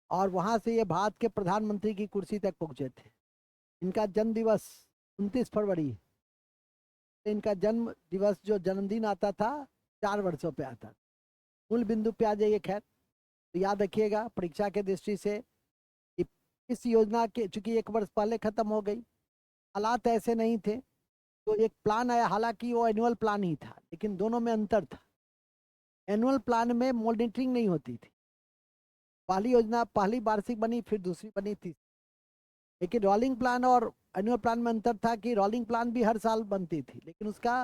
और वहां से ये भारत के प्रधानमंत्री की कुर्सी तक पहुंचे थे। इनका जन्म दिवस 29 फरवरी, इनका जन्म दिवस जो जन्मदिन आता था 4 वर्षों पे आता था। मूल बिंदु पे आ जाइए। खैर, तो याद रखिएगा परीक्षा के दृष्टि से इस योजना के, चूंकि 1 वर्ष पहले खत्म हो गई, हालात ऐसे नहीं थे, तो एक प्लान आया, हालांकि वो एनुअल प्लान ही था, लेकिन दोनों में अंतर था। एनुअल प्लान में मॉनिटरिंग नहीं होती थी, पहली योजना पहली वार्षिक बनी, फिर दूसरी बनी थी। लेकिन रोलिंग प्लान और एनुअल प्लान में अंतर था कि रोलिंग प्लान भी हर साल बनती थी, लेकिन उसका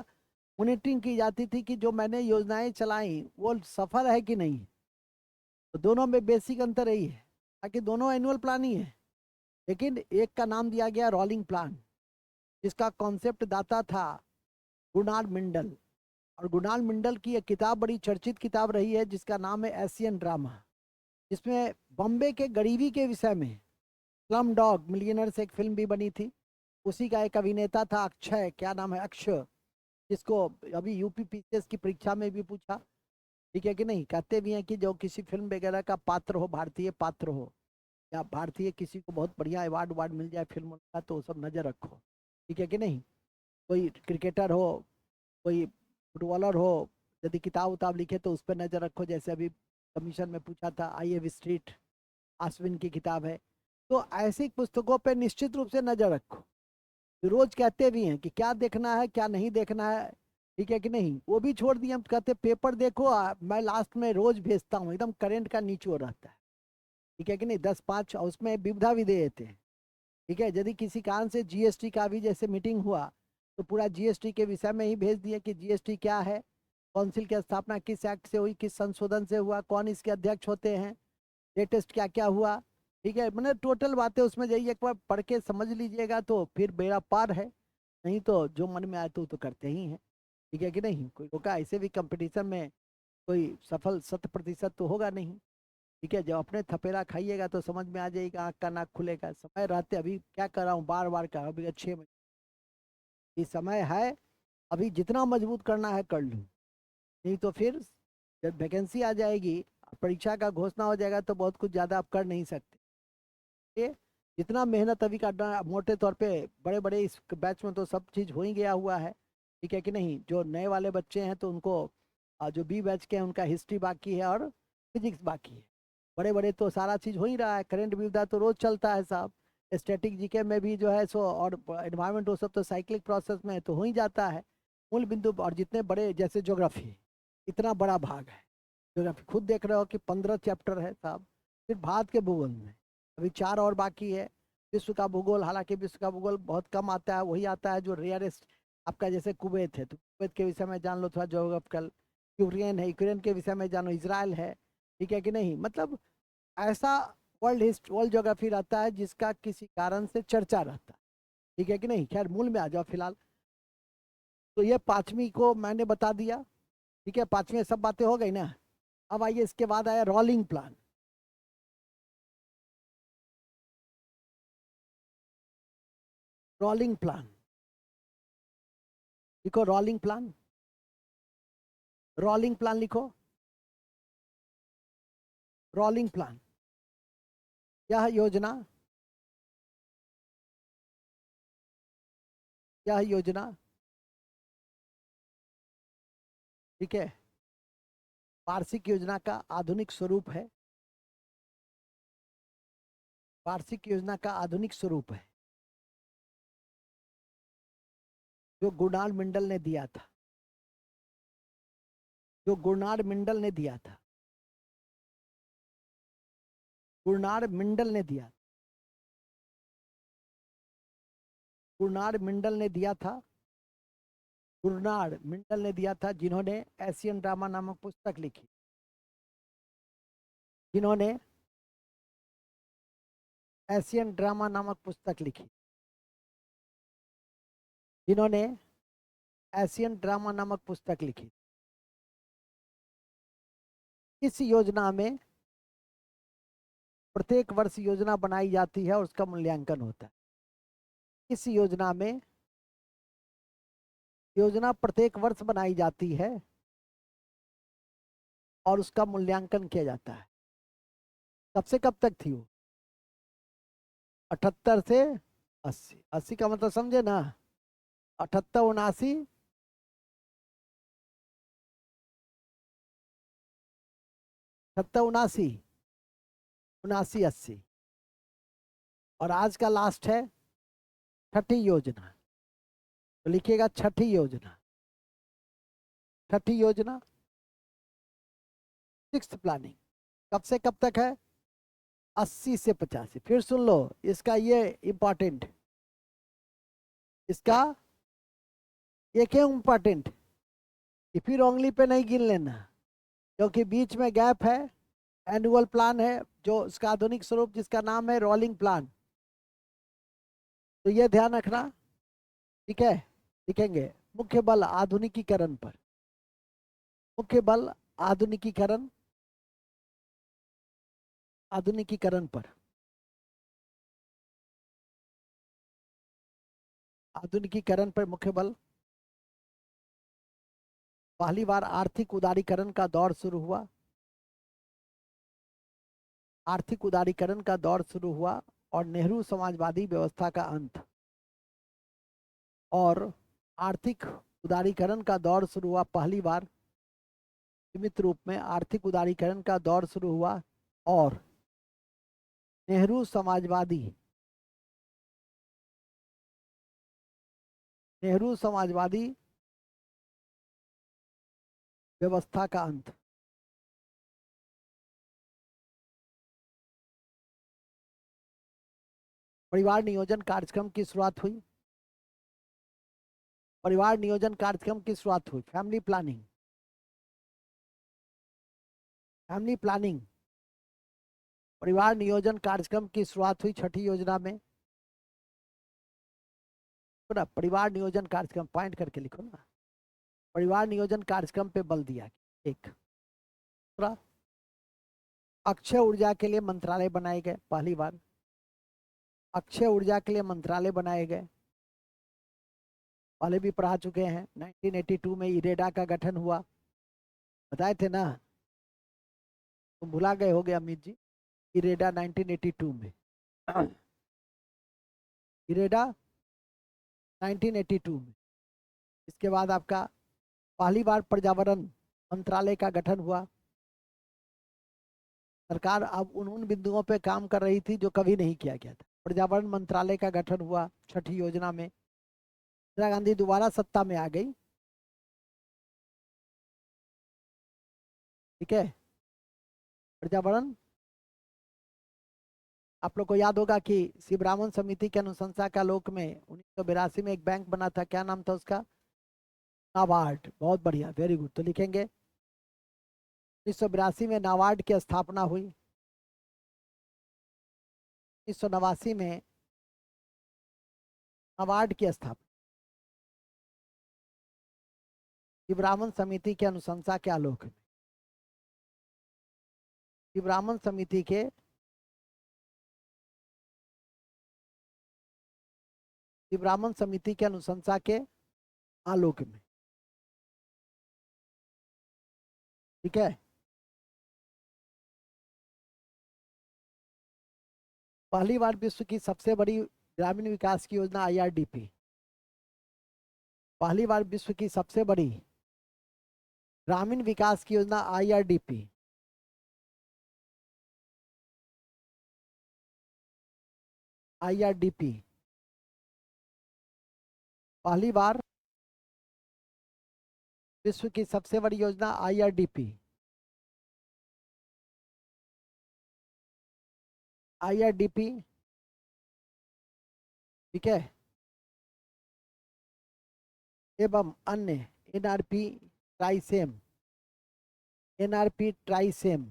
मॉनिटरिंग की जाती थी कि जो मैंने योजनाएं चलाई वो सफल है कि नहीं। तो दोनों में बेसिक अंतर यही है, ताकि दोनों एनुअल प्लान ही है, लेकिन एक का नाम दिया गया रोलिंग प्लान, जिसका कॉन्सेप्ट दाता था गुनार मिंडल। और गुनार मिंडल की एक किताब बड़ी चर्चित किताब रही है, जिसका नाम है एशियन ड्रामा, जिसमें बॉम्बे के गरीबी के विषय में स्लम डॉग मिलियनर से एक फिल्म भी बनी थी। उसी का एक अभिनेता था अक्षय, क्या नाम है, अक्षय, जिसको अभी यूपी पीसीएस की परीक्षा में भी पूछा, ठीक है कि नहीं। कहते भी हैं कि जो किसी फिल्म वगैरह का पात्र हो, भारतीय पात्र हो, या भारतीय किसी को बहुत बढ़िया अवार्ड वार्ड मिल जाए फिल्म का, तो वो सब नज़र रखो, ठीक है कि नहीं। कोई क्रिकेटर हो, कोई फुटबॉलर हो, यदि किताब उताब लिखे तो उस पर नज़र रखो। जैसे अभी कमीशन में पूछा था, आई एव स्ट्रीट, आश्विन की किताब है। तो ऐसी पुस्तकों पर निश्चित रूप से नज़र रखो। रोज कहते भी हैं कि क्या देखना है क्या नहीं देखना है, ठीक है कि नहीं। वो भी छोड़ दिए, हम कहते पेपर देखो, मैं लास्ट में रोज भेजता हूँ, एकदम करंट का निचोड़ रहता है, ठीक है कि नहीं, 10-5, और उसमें विविधा भी दे देते हैं, ठीक है। यदि किसी कारण से जीएसटी का भी जैसे मीटिंग हुआ, तो पूरा जीएसटी के विषय में ही भेज दिए कि जीएसटी क्या है, काउंसिल की स्थापना किस एक्ट से हुई, किस संशोधन से हुआ, कौन इसके अध्यक्ष होते हैं, लेटेस्ट क्या क्या हुआ, ठीक है। मैंने टोटल बातें उसमें जाइए, एक बार पढ़ के समझ लीजिएगा तो फिर बेड़ा पार है। नहीं तो जो मन में आए तो करते ही हैं, ठीक है कि नहीं। कोई रोका, ऐसे भी कंपटीशन में कोई सफल 100% तो होगा नहीं, ठीक है। जब अपने थपेड़ा खाइएगा तो समझ में आ जाएगा, आँख का नाक खुलेगा। समय रहते अभी क्या कर रहा हूँ, बार बार कर, अभी 6 महीने ये समय है, अभी जितना मजबूत करना है कर लूँ, नहीं तो फिर जब वैकेंसी आ जाएगी, परीक्षा का घोषणा हो जाएगा, तो बहुत कुछ ज़्यादा आप कर नहीं सकते। ये जितना मेहनत अभी का मोटे तौर पे, बड़े बड़े इस बैच में तो सब चीज़ हो ही गया हुआ है, ठीक है कि नहीं। जो नए वाले बच्चे हैं तो उनको जो बी बैच के हैं उनका हिस्ट्री बाकी है और फिजिक्स बाकी है। बड़े बड़े तो सारा चीज़ हो ही रहा है, करंट विविधा तो रोज चलता है साहब, स्टैटिक जीके में भी जो है सो, और एनवायरमेंट वो सब तो साइक्लिक प्रोसेस में है, तो हो ही जाता है। मूल बिंदु और जितने बड़े, जैसे ज्योग्राफी इतना बड़ा भाग है, ज्योग्राफी खुद देख रहे हो कि 15 चैप्टर है साहब, सिर्फ भारत के भूगोल में, अभी 4 और बाकी है। विश्व का भूगोल, हालांकि विश्व का भूगोल बहुत कम आता है, वही आता है जो रेयरेस्ट आपका, जैसे कुवैत है तो कुवैत के विषय में जान लो थोड़ा जोग्राफिकल, यूक्रेन है, यूक्रेन के विषय में जानो, इजराइल है, ठीक है कि नहीं। मतलब ऐसा वर्ल्ड हिस्ट्री, वर्ल्ड ज्योग्राफी रहता है जिसका किसी कारण से चर्चा रहता है, ठीक है कि नहीं। खैर मूल में आ जाओ फिलहाल। तो ये 5वीं को मैंने बता दिया, ठीक है, 5वीं सब बातें हो गई ना। अब आइए, इसके बाद आया रोलिंग प्लान। रोलिंग प्लान लिखो, रोलिंग प्लान, रोलिंग प्लान लिखो, रोलिंग प्लान। यह योजना, यह योजना, ठीक है, वार्षिक योजना का आधुनिक स्वरूप है, वार्षिक योजना का आधुनिक स्वरूप है, जो गुरनाल मंडल ने दिया था, जो गुरनाल मंडल ने दिया था, गुरनाल मंडल ने दिया, गुरनाल मंडल ने दिया था, गुरनाड मिंटल ने दिया था, जिन्होंने एशियन ड्रामा नामक पुस्तक लिखी, जिन्होंने एशियन ड्रामा नामक पुस्तक लिखी, जिन्होंने एशियन ड्रामा नामक पुस्तक लिखी। इस योजना में प्रत्येक वर्ष योजना बनाई जाती है और उसका मूल्यांकन होता है। इस योजना में योजना प्रत्येक वर्ष बनाई जाती है और उसका मूल्यांकन किया जाता है। कब से कब तक थी वो? 78 से 80। 80 का मतलब समझे ना? 78, 79, 78, 79, 79, 80 और आज का लास्ट है छठी योजना। तो लिखिएगा छठी योजना। छठी योजना, सिक्स्थ प्लानिंग। कब से कब तक है? 80 से 85। फिर सुन लो इसका ये इंपॉर्टेंट, इसका ये क्यों इंपॉर्टेंट? फिर उंगली पे नहीं गिन लेना, क्योंकि बीच में गैप है। एनुअल प्लान है जो उसका आधुनिक स्वरूप, जिसका नाम है रोलिंग प्लान। तो ये ध्यान रखना, ठीक है? लिखेंगे मुख्य बल आधुनिकीकरण पर, मुख्य बल आधुनिकीकरण, आधुनिकीकरण पर, आधुनिकीकरण पर मुख्य बल। पहली बार आर्थिक उदारीकरण का दौर शुरू हुआ, आर्थिक उदारीकरण का दौर शुरू हुआ और नेहरू समाजवादी व्यवस्था का अंत। और आर्थिक उदारीकरण का दौर शुरू हुआ पहली बार, सीमित रूप में आर्थिक उदारीकरण का दौर शुरू हुआ और नेहरू समाजवादी, नेहरू समाजवादी व्यवस्था का अंत। परिवार नियोजन कार्यक्रम की शुरुआत हुई, परिवार नियोजन कार्यक्रम की शुरुआत हुई, फैमिली प्लानिंग, फैमिली प्लानिंग, परिवार नियोजन कार्यक्रम की शुरुआत हुई छठी योजना में। तो ना परिवार नियोजन कार्यक्रम पॉइंट करके लिखो ना, परिवार नियोजन कार्यक्रम पे बल दिया। एक दूसरा, अक्षय ऊर्जा के लिए मंत्रालय बनाए गए पहली बार, अक्षय ऊर्जा के लिए मंत्रालय बनाए गए। पहले भी पढ़ा चुके हैं। 1982 में इरेडा का गठन हुआ, बताए थे ना? तुम भुला गए होगे अमित जी। इरेडा 1982 में, इरेडा 1982 में। इसके बाद आपका पहली बार पर्यावरण मंत्रालय का गठन हुआ। सरकार अब उन बिंदुओं पे काम कर रही थी जो कभी नहीं किया गया था। पर्यावरण मंत्रालय का गठन हुआ छठी योजना में। इंदिरा गांधी दोबारा सत्ता में आ गई, ठीक है? पर्यावरण, आप लोग को याद होगा कि शिवरामन समिति के अनुशंसा के आलोक में 1982 में एक बैंक बना था, क्या नाम था उसका? नाबार्ड। बहुत बढ़िया, वेरी गुड। तो लिखेंगे 1982 में नाबार्ड की स्थापना हुई, 1989 में नाबार्ड की स्थापना शिवरामन समिति के अनुशंसा के आलोक में, शिवरामन समिति के, शिवरामन समिति के अनुशंसा के आलोक में, ठीक है? पहली बार विश्व की सबसे बड़ी ग्रामीण विकास की योजना आईआरडीपी, पहली बार विश्व की सबसे बड़ी ग्रामीण विकास की योजना आईआरडीपी, आईआरडीपी, पहली बार विश्व की सबसे बड़ी योजना आईआरडीपी, आईआरडीपी, ठीक है? एवं अन्य एनआरपी ट्राइसेम, एनआरपी ट्राइसेम,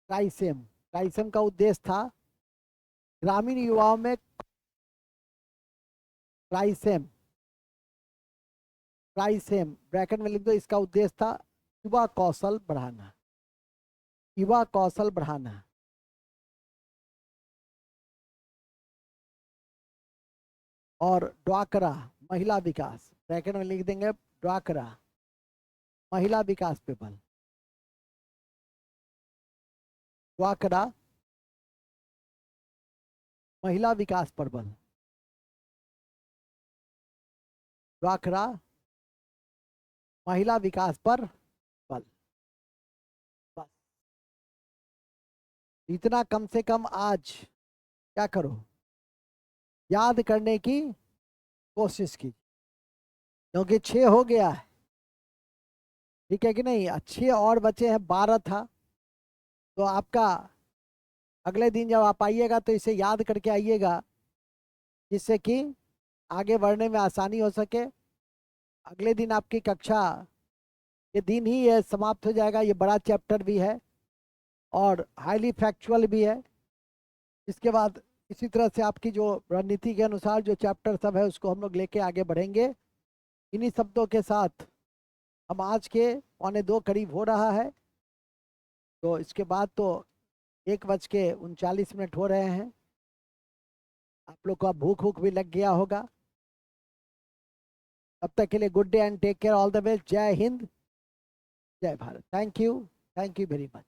ट्राइसेम ट्राइसेम का उद्देश्य था ग्रामीण युवाओं में ट्राइसेम, ट्राइसेम ब्रैकेट में लिख दो, इसका उद्देश्य था युवा कौशल बढ़ाना, युवा कौशल बढ़ाना। और ड्वाकरा महिला विकास, ब्रैकेट में लिख देंगे ड्वाकरा महिला विकास पे बल, ड्वाकरा महिला विकास पर बल, ड्वाकरा महिला विकास पर बल। बस इतना कम से कम आज क्या करो, याद करने की कोशिश की, क्योंकि 6 हो गया है, ठीक है कि नहीं। अच्छे और बचे हैं, 12 था। तो आपका अगले दिन जब आप आइएगा तो इसे याद करके आइएगा, जिससे कि आगे बढ़ने में आसानी हो सके। अगले दिन आपकी कक्षा ये दिन ही ये समाप्त हो जाएगा। ये बड़ा चैप्टर भी है और हाईली फैक्चुअल भी है। इसके बाद इसी तरह से आपकी जो रणनीति के अनुसार जो चैप्टर सब है उसको हम लोग लेके आगे बढ़ेंगे। इन्हीं शब्दों के साथ हम आज के 1:45 करीब हो रहा है, तो इसके बाद तो 1:39 हो रहे हैं। आप लोग का भूख भूख भी लग गया होगा। तब तक के लिए good day and take care, all the best. जय हिंद, जय Bharat. Thank you very much.